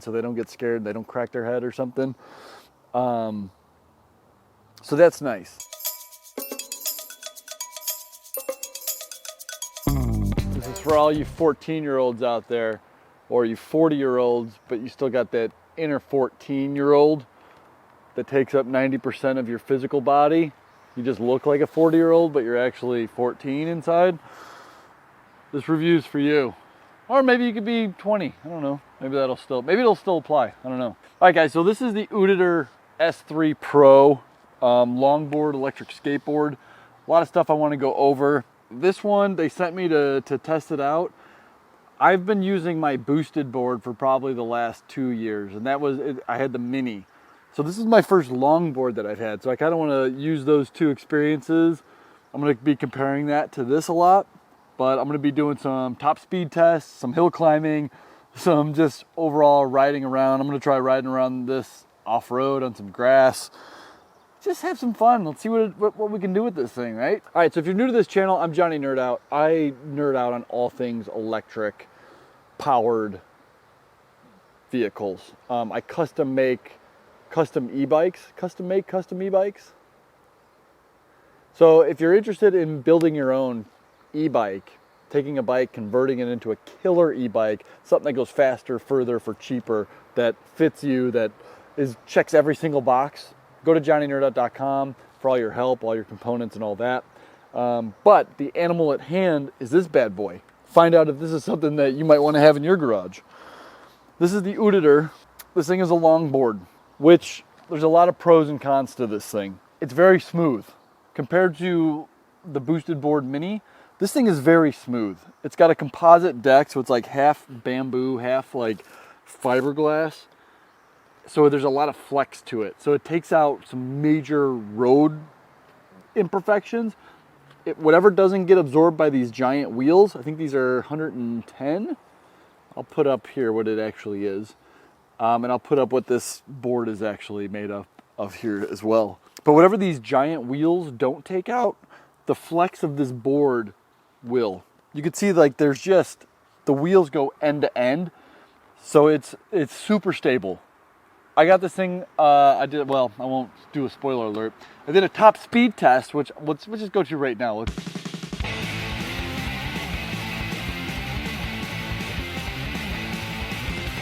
so they don't get scared, they don't crack their head or something. So that's nice. This is for all you 14-year-olds out there, or you 40-year-olds, but you still got that inner 14-year-old that takes up 90% of your physical body. You just look like a 40-year-old, but you're actually 14 inside. This review's for you. Or maybe you could be 20, I don't know. Maybe it'll still apply, I don't know. All right guys, so this is the Uditer S3 Pro longboard electric skateboard. A lot of stuff I want to go over. This one, they sent me to test it out. I've been using my boosted board for probably the last 2 years, and that was it. I had the mini. So this is my first longboard that I've had, so I kind of want to use those two experiences. I'm going to be comparing that to this a lot, but I'm going to be doing some top speed tests, some hill climbing, some just overall riding around. I'm going to try riding around this off-road on some grass. Just have some fun. Let's see what we can do with this thing, right? All right, so if you're new to this channel, I'm Johnny Nerd Out. I nerd out on all things electric powered vehicles. I custom make custom e-bikes. So if you're interested in building your own e-bike, taking a bike, converting it into a killer e-bike, something that goes faster, further, for cheaper, that fits you, that checks every single box, go to johnnynerdout.com for all your help, all your components and all that. But the animal at hand is this bad boy. Find out if this is something that you might want to have in your garage. This is the Uditer. This thing is a longboard, which there's a lot of pros and cons to this thing. It's very smooth. Compared to the boosted board mini, this thing is very smooth. It's got a composite deck, so it's like half bamboo, half like fiberglass. So there's a lot of flex to it. So it takes out some major road imperfections. Whatever doesn't get absorbed by these giant wheels, I think these are 110. I'll put up here what it actually is. And I'll put up what this board is actually made up of here as well. But whatever these giant wheels don't take out, the flex of this board will. You can see like there's just, the wheels go end to end. So it's super stable. I got this thing, I won't do a spoiler alert. I did a top speed test, which let's just go to right now.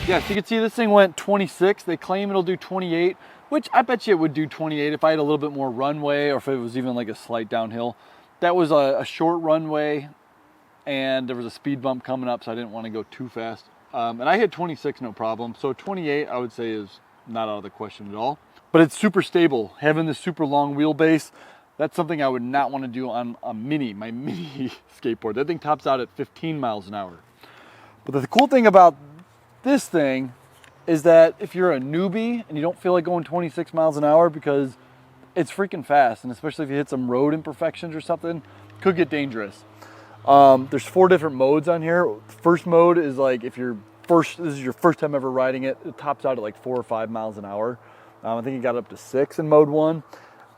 Yeah, so you can see this thing went 26. They claim it'll do 28, which I bet you it would do 28 if I had a little bit more runway, or if it was even like a slight downhill. That was a short runway, and there was a speed bump coming up, so I didn't want to go too fast. And I hit 26 no problem. So 28 I would say is not out of the question at all. But it's super stable. Having this super long wheelbase, that's something I would not want to do on my mini skateboard. That thing tops out at 15 miles an hour. But the cool thing about this thing is that if you're a newbie and you don't feel like going 26 miles an hour, because it's freaking fast, and especially if you hit some road imperfections or something, could get dangerous. There's 4 different modes on here. First mode is like if this is your first time ever riding it, it tops out at like 4 or 5 miles an hour. I think it got up to 6 in mode 1.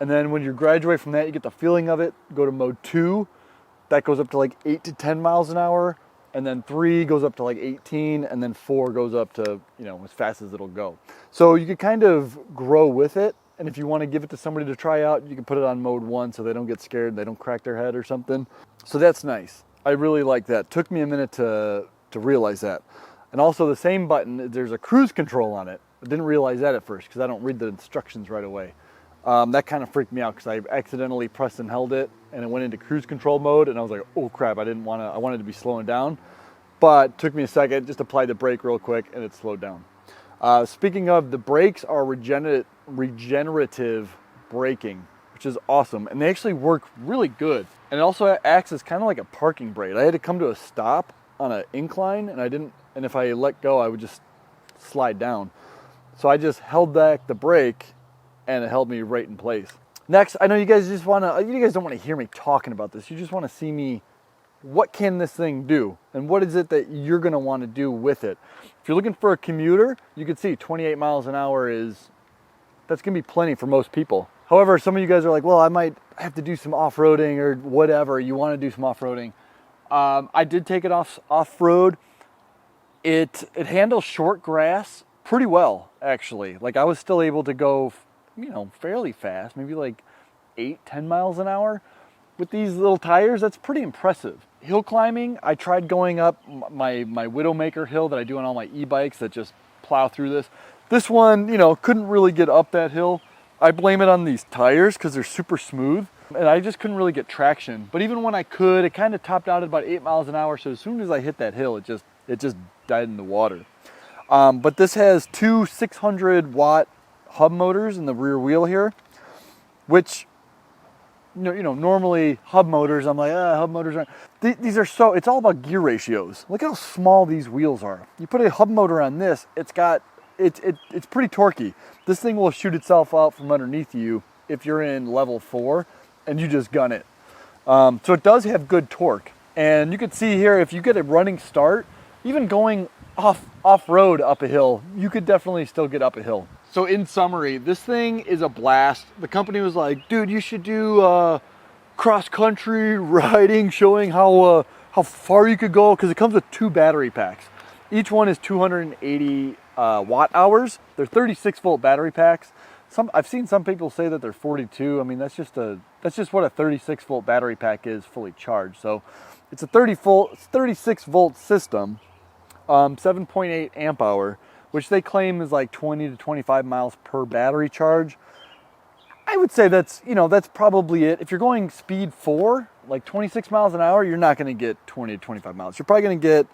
And then when you graduate from that, you get the feeling of it. Go to mode 2, that goes up to like 8 to 10 miles an hour. And then 3 goes up to like 18, and then 4 goes up to, as fast as it'll go. So you can kind of grow with it. And if you want to give it to somebody to try out, you can put it on mode 1 so they don't get scared, they don't crack their head or something. So that's nice. I really like that. Took me a minute to realize that. And also the same button, there's a cruise control on it. I didn't realize that at first because I don't read the instructions right away. That kind of freaked me out because I accidentally pressed and held it, and it went into cruise control mode, and I was like, oh crap, I wanted to be slowing down. But it took me a second, just applied the brake real quick, and it slowed down. Speaking of, the brakes are regenerative braking, which is awesome. And they actually work really good. And it also acts as kind of like a parking brake. I had to come to a stop on an incline, and if I let go, I would just slide down. So I just held back the brake, and it held me right in place. Next, I know you guys don't want to hear me talking about this. You just want to see me, what can this thing do? And what is it that you're going to want to do with it? If you're looking for a commuter, you can see 28 miles an hour that's going to be plenty for most people. However, some of you guys are like, well, I might have to do some off-roading or whatever. You want to do some off-roading. I did take it off-road. It handles short grass pretty well, actually. Like I was still able to go, you know, fairly fast, maybe like 8-10 miles an hour with these little tires. That's pretty impressive. Hill climbing, I tried going up my Widowmaker hill that I do on all my e-bikes that just plow through this. This one, you know, couldn't really get up that hill. I blame it on these tires because they're super smooth and I just couldn't really get traction. But even when I could, it kind of topped out at about 8 miles an hour. So as soon as I hit that hill, it just died in the water. But this has two 600-watt hub motors in the rear wheel here, which, you know, normally hub motors, I'm like, hub motors aren't. These are so, it's all about gear ratios. Look how small these wheels are. You put a hub motor on this, it's pretty torquey. This thing will shoot itself out from underneath you if you're in level 4 and you just gun it. So it does have good torque. And you can see here, if you get a running start, even going off-road up a hill, you could definitely still get up a hill. So in summary, this thing is a blast. The company was like, dude, you should do cross-country riding, showing how far you could go, because it comes with 2 battery packs. Each one is 280 watt hours. They're 36-volt battery packs. I've seen some people say that they're 42. I mean, that's just what a 36-volt battery pack is fully charged. So it's a 36-volt system. 7.8 amp hour, which they claim is like 20 to 25 miles per battery charge. I would say that's probably it. If you're going speed 4, like 26 miles an hour, you're not going to get 20 to 25 miles. You're probably going to get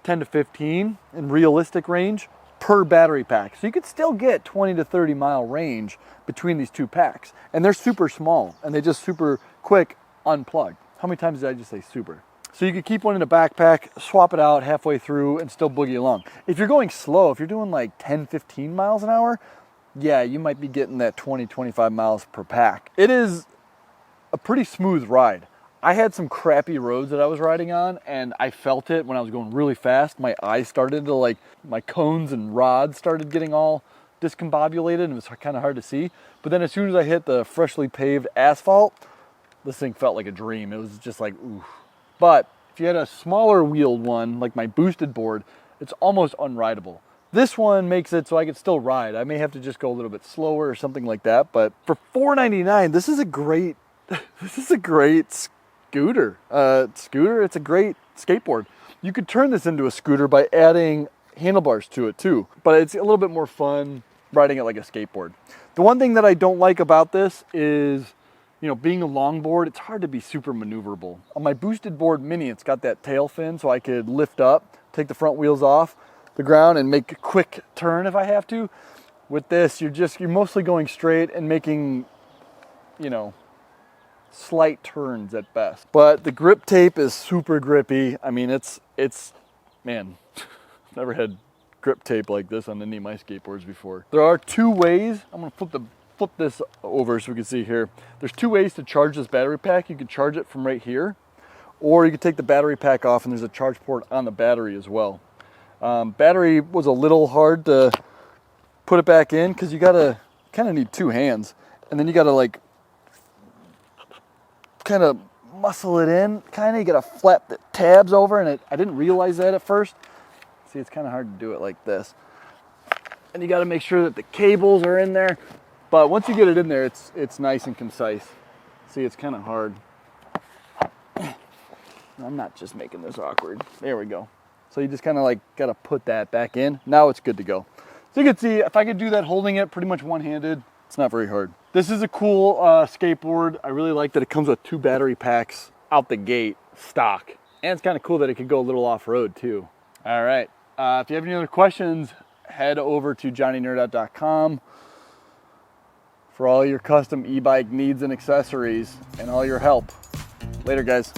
10 to 15 in realistic range per battery pack. So you could still get 20 to 30 mile range between these 2 packs. And they're super small and they just super quick unplug. How many times did I just say super? So you could keep one in a backpack, swap it out halfway through and still boogie along. If you're going slow, if you're doing like 10, 15 miles an hour, yeah, you might be getting that 20, 25 miles per pack. It is a pretty smooth ride. I had some crappy roads that I was riding on and I felt it when I was going really fast. My eyes started to like, my cones and rods started getting all discombobulated and it was kind of hard to see. But then as soon as I hit the freshly paved asphalt, this thing felt like a dream. It was just like, ooh. But if you had a smaller wheeled one, like my boosted board, it's almost unrideable. This one makes it so I can still ride. I may have to just go a little bit slower or something like that. But for $4.99, this is a great scooter. It's a great skateboard. You could turn this into a scooter by adding handlebars to it too. But it's a little bit more fun riding it like a skateboard. The one thing that I don't like about this is, you know, being a longboard, it's hard to be super maneuverable. On my boosted board mini, it's got that tail fin so I could lift up, take the front wheels off the ground and make a quick turn if I have to. With this, you're mostly going straight and making, you know, slight turns at best. But the grip tape is super grippy. I mean, it's man, I've never had grip tape like this on any of my skateboards before. There are 2 ways. I'm gonna flip this over so we can see here. There's 2 ways to charge this battery pack. You can charge it from right here, or you can take the battery pack off and there's a charge port on the battery as well. Battery was a little hard to put it back in because you gotta kind of need 2 hands and then you gotta like kind of muscle it in, you gotta flap the tabs over, and I didn't realize that at first. See, it's kind of hard to do it like this. And you gotta make sure that the cables are in there. But once you get it in there, it's nice and concise. See, it's kind of hard. I'm not just making this awkward. There we go. So you just kind of like got to put that back in. Now it's good to go. So you can see, if I could do that holding it pretty much one-handed, it's not very hard. This is a cool skateboard. I really like that it comes with 2 battery packs out the gate, stock. And it's kind of cool that it could go a little off-road too. All right. If you have any other questions, head over to johnnynerd.com. for all your custom e-bike needs and accessories and all your help. Later, guys.